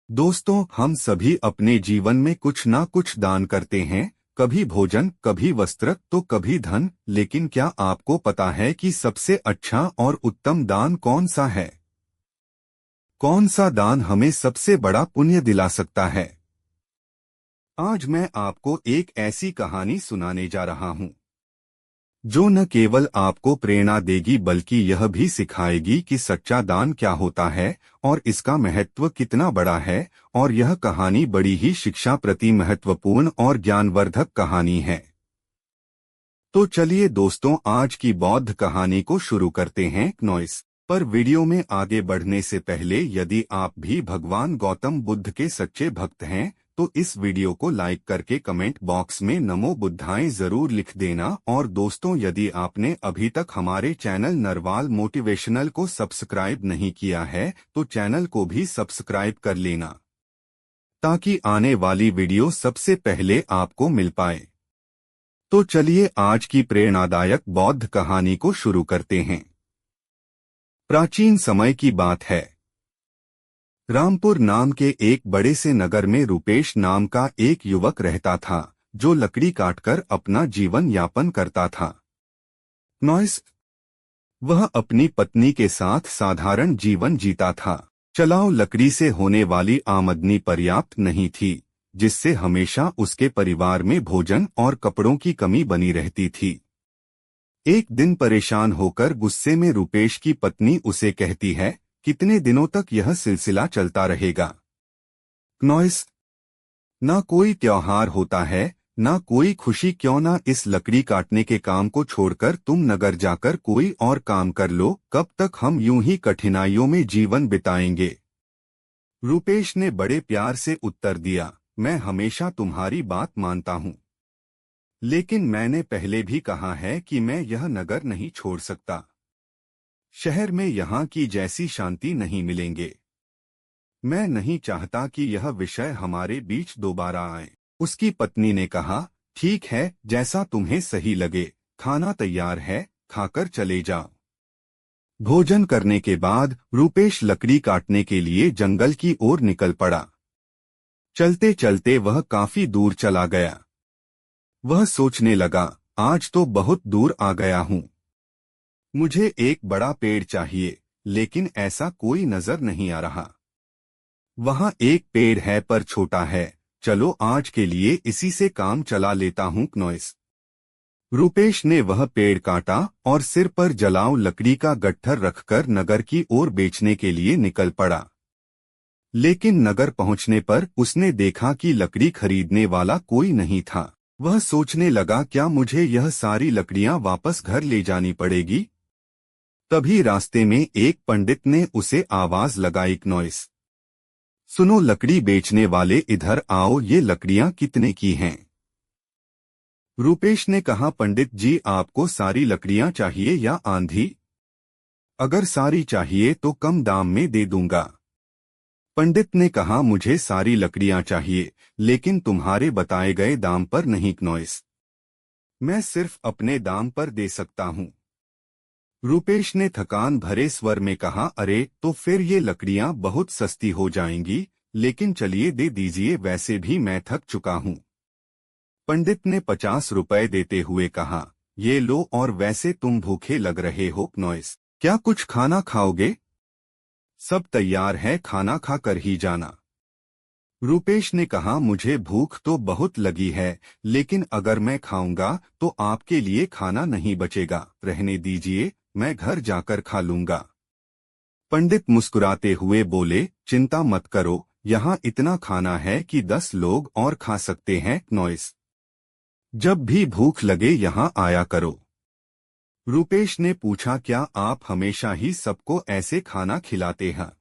दोस्तों, हम सभी अपने जीवन में कुछ ना कुछ दान करते हैं। कभी भोजन, कभी वस्त्र, तो कभी धन। लेकिन क्या आपको पता है कि सबसे अच्छा और उत्तम दान कौन सा है? कौन सा दान हमें सबसे बड़ा पुण्य दिला सकता है? आज मैं आपको एक ऐसी कहानी सुनाने जा रहा हूँ जो न केवल आपको प्रेरणा देगी बल्कि यह भी सिखाएगी कि सच्चा दान क्या होता है और इसका महत्व कितना बड़ा है। और यह कहानी बड़ी ही शिक्षा प्रति महत्वपूर्ण और ज्ञानवर्धक कहानी है। तो चलिए दोस्तों, आज की बौद्ध कहानी को शुरू करते हैं। नॉइस पर वीडियो में आगे बढ़ने से पहले यदि आप भी भगवान गौतम बुद्ध के सच्चे भक्त हैं तो इस वीडियो को लाइक करके कमेंट बॉक्स में नमो बुद्धाय जरूर लिख देना। और दोस्तों, यदि आपने अभी तक हमारे चैनल नरवाल मोटिवेशनल को सब्सक्राइब नहीं किया है तो चैनल को भी सब्सक्राइब कर लेना ताकि आने वाली वीडियो सबसे पहले आपको मिल पाए। तो चलिए आज की प्रेरणादायक बौद्ध कहानी को शुरू करते हैं। प्राचीन समय की बात है। रामपुर नाम के एक बड़े से नगर में रूपेश नाम का एक युवक रहता था जो लकड़ी काटकर अपना जीवन यापन करता था। नॉइस वह अपनी पत्नी के साथ साधारण जीवन जीता था। चलाओ लकड़ी से होने वाली आमदनी पर्याप्त नहीं थी, जिससे हमेशा उसके परिवार में भोजन और कपड़ों की कमी बनी रहती थी। एक दिन परेशान होकर गुस्से में रूपेश की पत्नी उसे कहती है, कितने दिनों तक यह सिलसिला चलता रहेगा? नॉइस ना कोई त्योहार होता है, ना कोई खुशी, क्यों ना इस लकड़ी काटने के काम को छोड़कर तुम नगर जाकर कोई और काम कर लो। कब तक हम यूं ही कठिनाइयों में जीवन बिताएंगे? रूपेश ने बड़े प्यार से उत्तर दिया, मैं हमेशा तुम्हारी बात मानता हूँ, लेकिन मैंने पहले भी कहा है कि मैं यह नगर नहीं छोड़ सकता। शहर में यहाँ की जैसी शांति नहीं मिलेंगे। मैं नहीं चाहता कि यह विषय हमारे बीच दोबारा आए। उसकी पत्नी ने कहा, ठीक है, जैसा तुम्हें सही लगे। खाना तैयार है, खाकर चले जाओ। भोजन करने के बाद रूपेश लकड़ी काटने के लिए जंगल की ओर निकल पड़ा। चलते चलते वह काफी दूर चला गया। वह सोचने लगा, आज तो बहुत दूर आ गया हूँ। मुझे एक बड़ा पेड़ चाहिए, लेकिन ऐसा कोई नजर नहीं आ रहा। वहाँ एक पेड़ है पर छोटा है, चलो आज के लिए इसी से काम चला लेता हूँ। नॉइस रूपेश ने वह पेड़ काटा और सिर पर जलाऊ लकड़ी का गट्ठर रखकर नगर की ओर बेचने के लिए निकल पड़ा। लेकिन नगर पहुंचने पर उसने देखा कि लकड़ी खरीदने वाला कोई नहीं था। वह सोचने लगा, क्या मुझे यह सारी लकड़ियां वापस घर ले जानी पड़ेगी? तभी रास्ते में एक पंडित ने उसे आवाज लगाई, नॉइस सुनो, लकड़ी बेचने वाले, इधर आओ, ये लकड़ियां कितने की हैं? रूपेश ने कहा, पंडित जी, आपको सारी लकड़ियां चाहिए या आंधी? अगर सारी चाहिए तो कम दाम में दे दूंगा। पंडित ने कहा, मुझे सारी लकड़ियां चाहिए, लेकिन तुम्हारे बताए गए दाम पर नहीं। नॉइस मैं सिर्फ अपने दाम पर दे सकता हूँ। रूपेश ने थकान भरे स्वर में कहा, अरे तो फिर ये लकड़ियां बहुत सस्ती हो जाएंगी, लेकिन चलिए दे दीजिए, वैसे भी मैं थक चुका हूँ। पंडित ने 50 रुपए देते हुए कहा, ये लो, और वैसे तुम भूखे लग रहे हो। नॉइस क्या कुछ खाना खाओगे? सब तैयार है, खाना खा कर ही जाना। रूपेश ने कहा, मुझे भूख तो बहुत लगी है, लेकिन अगर मैं खाऊंगा तो आपके लिए खाना नहीं बचेगा। रहने दीजिए, मैं घर जाकर खा लूंगा। पंडित मुस्कुराते हुए बोले, चिंता मत करो, यहाँ इतना खाना है कि 10 लोग और खा सकते हैं। नॉइस जब भी भूख लगे यहाँ आया करो। रूपेश ने पूछा, क्या आप हमेशा ही सबको ऐसे खाना खिलाते हैं?